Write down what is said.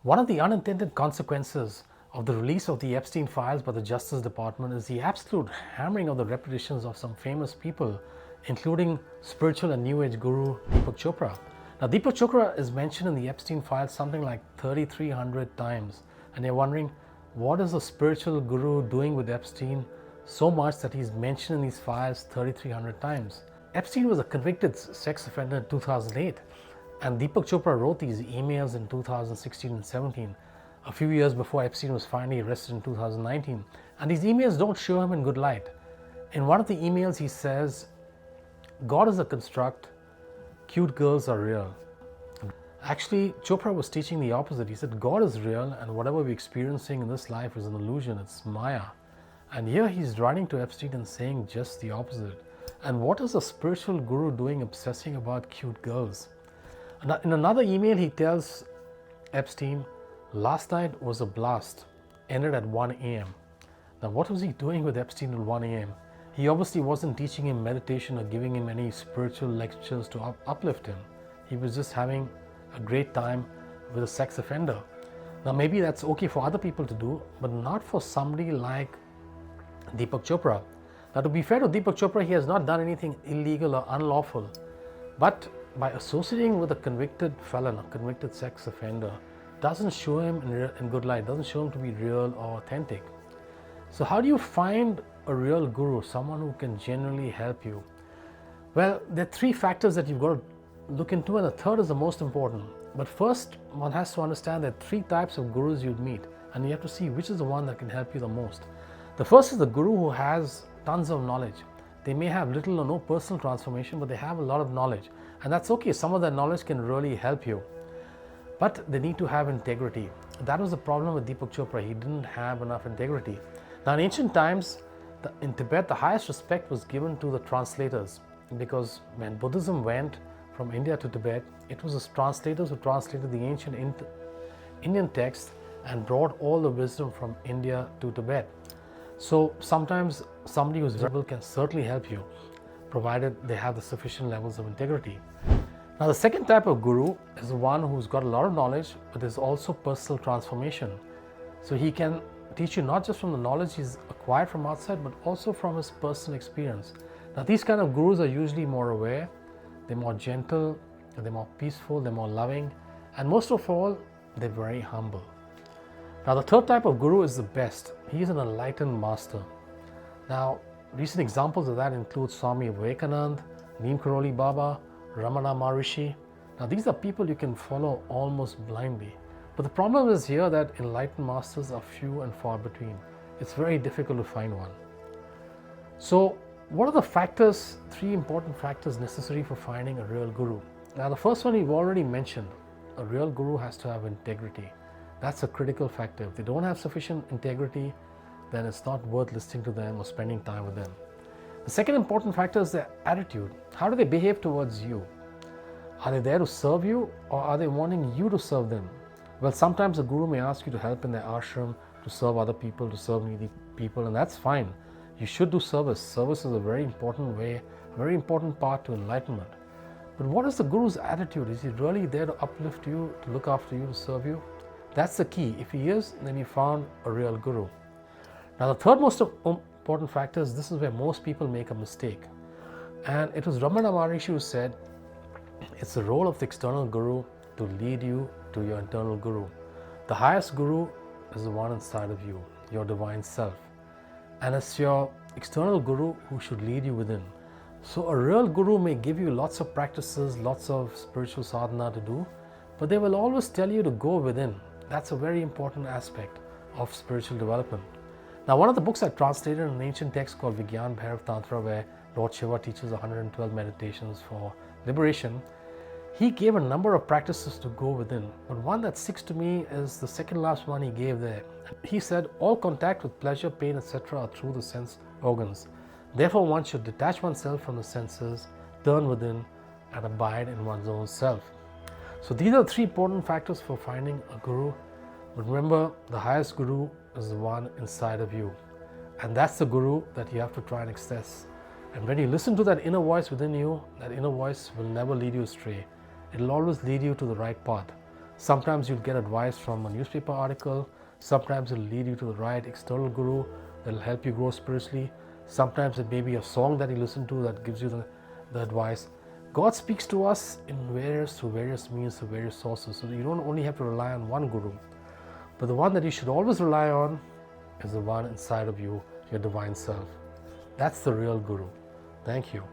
One of the unintended consequences of the release of the Epstein Files by the Justice Department is the absolute hammering of the reputations of some famous people, including spiritual and New Age guru Deepak Chopra. Now, Deepak Chopra is mentioned in the Epstein Files something like 3,300 times, and you're wondering, what is a spiritual guru doing with Epstein so much that he's mentioned in these files 3,300 times? Epstein was a convicted sex offender in 2008. And Deepak Chopra wrote these emails in 2016 and 17, a few years before Epstein was finally arrested in 2019. And these emails don't show him in good light. In one of the emails, he says, God is a construct, cute girls are real. Actually, Chopra was teaching the opposite. He said, God is real, and whatever we're experiencing in this life is an illusion, it's Maya. And here he's writing to Epstein and saying just the opposite. And what is a spiritual guru doing obsessing about cute girls? In another email, he tells Epstein, last night was a blast, ended at 1 a.m. Now, what was he doing with Epstein at 1 a.m.? He obviously wasn't teaching him meditation or giving him any spiritual lectures to uplift him. He was just having a great time with a sex offender. Now, maybe that's okay for other people to do, but not for somebody like Deepak Chopra. Now, to be fair to Deepak Chopra, he has not done anything illegal or unlawful, but by associating with a convicted felon, a convicted sex offender, doesn't show him in good light, doesn't show him to be real or authentic. So how do you find a real guru, someone who can genuinely help you? Well, there are three factors that you've got to look into, and the third is the most important. But first, one has to understand that three types of gurus you'd meet, and you have to see which is the one that can help you the most. The first is the guru who has tons of knowledge. They may have little or no personal transformation, but they have a lot of knowledge. And that's okay, some of that knowledge can really help you. But they need to have integrity. That was the problem with Deepak Chopra. He didn't have enough integrity. Now, in ancient times, in Tibet, the highest respect was given to the translators, because when Buddhism went from India to Tibet, it was the translators who translated the ancient Indian texts and brought all the wisdom from India to Tibet. So sometimes somebody who's rebel can certainly help you, provided they have the sufficient levels of integrity. Now, the second type of guru is the one who's got a lot of knowledge, but there's also personal transformation. So he can teach you not just from the knowledge he's acquired from outside, but also from his personal experience. Now, these kind of gurus are usually more aware, they're more gentle, they're more peaceful, they're more loving, and most of all, they're very humble. Now, the third type of guru is the best. He is an enlightened master. Now, recent examples of that include Swami Vivekananda, Neem Karoli Baba, Ramana Maharishi. Now, these are people you can follow almost blindly. But the problem is here that enlightened masters are few and far between. It's very difficult to find one. So, what are the factors, three important factors necessary for finding a real guru? Now, the first one you've already mentioned. A real guru has to have integrity. That's a critical factor. If they don't have sufficient integrity, then it's not worth listening to them or spending time with them. The second important factor is their attitude. How do they behave towards you? Are they there to serve you, or are they wanting you to serve them? Well, sometimes a guru may ask you to help in their ashram, to serve other people, to serve needy people, and that's fine. You should do service. Service is a very important way, a very important part to enlightenment. But what is the guru's attitude? Is he really there to uplift you, to look after you, to serve you? That's the key. If he is, then you found a real guru. Now, the third most important factor is this is where most people make a mistake. And it was Ramana Maharishi who said, it's the role of the external guru to lead you to your internal guru. The highest guru is the one inside of you, your divine self. And it's your external guru who should lead you within. So a real guru may give you lots of practices, lots of spiritual sadhana to do, but they will always tell you to go within. That's a very important aspect of spiritual development. Now, one of the books I translated in an ancient text called Vigyan Bhairav Tantra, where Lord Shiva teaches 112 meditations for liberation, he gave a number of practices to go within. But one that sticks to me is the second last one he gave there. He said, all contact with pleasure, pain, etc. are through the sense organs. Therefore, one should detach oneself from the senses, turn within, and abide in one's own self. So these are three important factors for finding a guru. But remember, the highest guru is the one inside of you. And that's the guru that you have to try and access. And when you listen to that inner voice within you, that inner voice will never lead you astray. It will always lead you to the right path. Sometimes you'll get advice from a newspaper article. Sometimes it'll lead you to the right external guru that'll help you grow spiritually. Sometimes it may be a song that you listen to that gives you the advice. God speaks to us through various means, through various sources. So you don't only have to rely on one guru, but the one that you should always rely on is the one inside of you, your divine self. That's the real guru. Thank you.